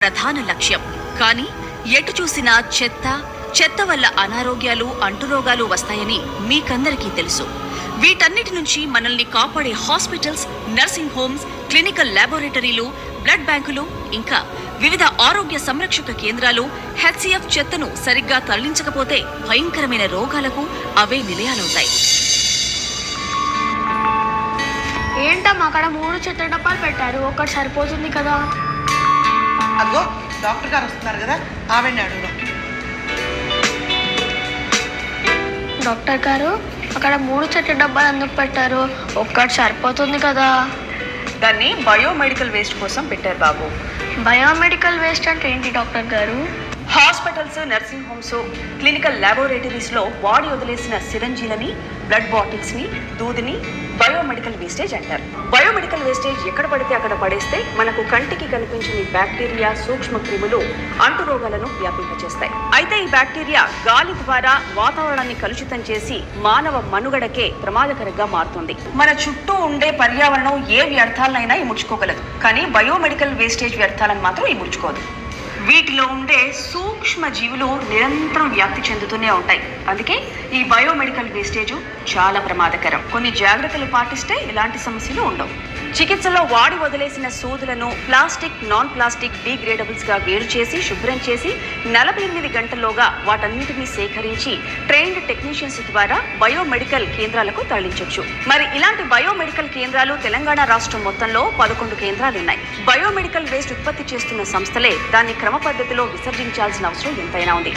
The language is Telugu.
ప్రధాన లక్ష్యం. కానీ ఎటు చూసినా చెత్త వల్ల అనారోగ్యాలు అంటురోగాలు వస్తాయని మీకందరికీ తెలుసు. వీటన్నిటి నుంచి మనల్ని కాపాడే హాస్పిటల్స్, నర్సింగ్ హోమ్స్, క్లినికల్ ల్యాబొరేటరీలు, బ్లడ్ బ్యాంకులు, ఇంకా వివిధ ఆరోగ్య సంరక్షక కేంద్రాలు హెచ్సిఎఫ్ చెత్తను సరిగ్గా తరలించకపోతే భయంకరమైన రోగాలకు అవే నిలయాలవుతాయి. ఏంటమ్మా అక్కడ 3 చెత్త డబ్బాలు పెట్టారు, ఒకటి సరిపోతుంది కదా? అదిగో డాక్టర్ గారు వస్తున్నారు కదా, ఆవిడని అడుగుదాం. డాక్టర్ గారు, అక్కడ 3 చెత్త డబ్బాలు ఎందుకు పెట్టారు? ఒక్కటి సరిపోతుంది కదా? దాన్ని బయోమెడికల్ వేస్ట్ కోసం పెట్టారు బాబు. బయోమెడికల్ వేస్ట్ అంటే ఏంటి డాక్టర్ గారు? Hospitals, nursing homes, clinical laboratories లో వాడి వదిలేసిన సిరంజీలని, బ్లడ్ బాటిల్స్ ని, దూదిని బయోమెడికల్ వేస్టేజ్ అంటారు. బయోమెడికల్ వేస్టేజ్ ఎక్కడ పడితే అక్కడ పడేస్తే మనకు కంటికి కనిపించని బ్యాక్టీరియా, సూక్ష్మ క్రిములు అంటురోగాలను వ్యాపింపచేస్తాయి. అయితే ఈ బ్యాక్టీరియా గాలి ద్వారా వాతావరణాన్ని కలుషితం చేసి మానవ మనుగడకే ప్రమాదకరంగా మారుతుంది. మన చుట్టూ ఉండే పర్యావరణం ఏ వ్యర్థాలనైనా ఇముడ్చుకోగలదు, కానీ బయోమెడికల్ వేస్టేజ్ వ్యర్థాలను మాత్రం ఇముడ్చుకోదు. వీటిలో ఉండే సూక్ష్మ జీవులు నిరంతరం వ్యాప్తి చెందుతూనే ఉంటాయి. అందుకే ఈ బయోమెడికల్ వేస్టేజ్ చాలా ప్రమాదకరం. కొన్ని జాగ్రత్తలు పాటిస్తే ఇలాంటి సమస్యలు ఉండవు. చికిత్సలో వాడి వదిలేసిన సూదులను ప్లాస్టిక్, నాన్ ప్లాస్టిక్ డిగ్రేడబుల్స్ గా వేరు చేసి శుభ్రం చేసి 48 గంటల్లోగా వాటన్నిటినీ సేకరించి ట్రైన్డ్ టెక్నీషియన్స్ ద్వారా బయోమెడికల్ కేంద్రాలకు తరలించవచ్చు. మరి ఇలాంటి బయోమెడికల్ కేంద్రాలు తెలంగాణ రాష్ట్రం మొత్తంలో 11 కేంద్రాలున్నాయి. బయోమెడికల్ వేస్ట్ ఉత్పత్తి చేస్తున్న సంస్థలే దాన్ని క్రమ పద్ధతిలో విసర్జించాల్సిన అవసరం ఎంతైనా ఉంది.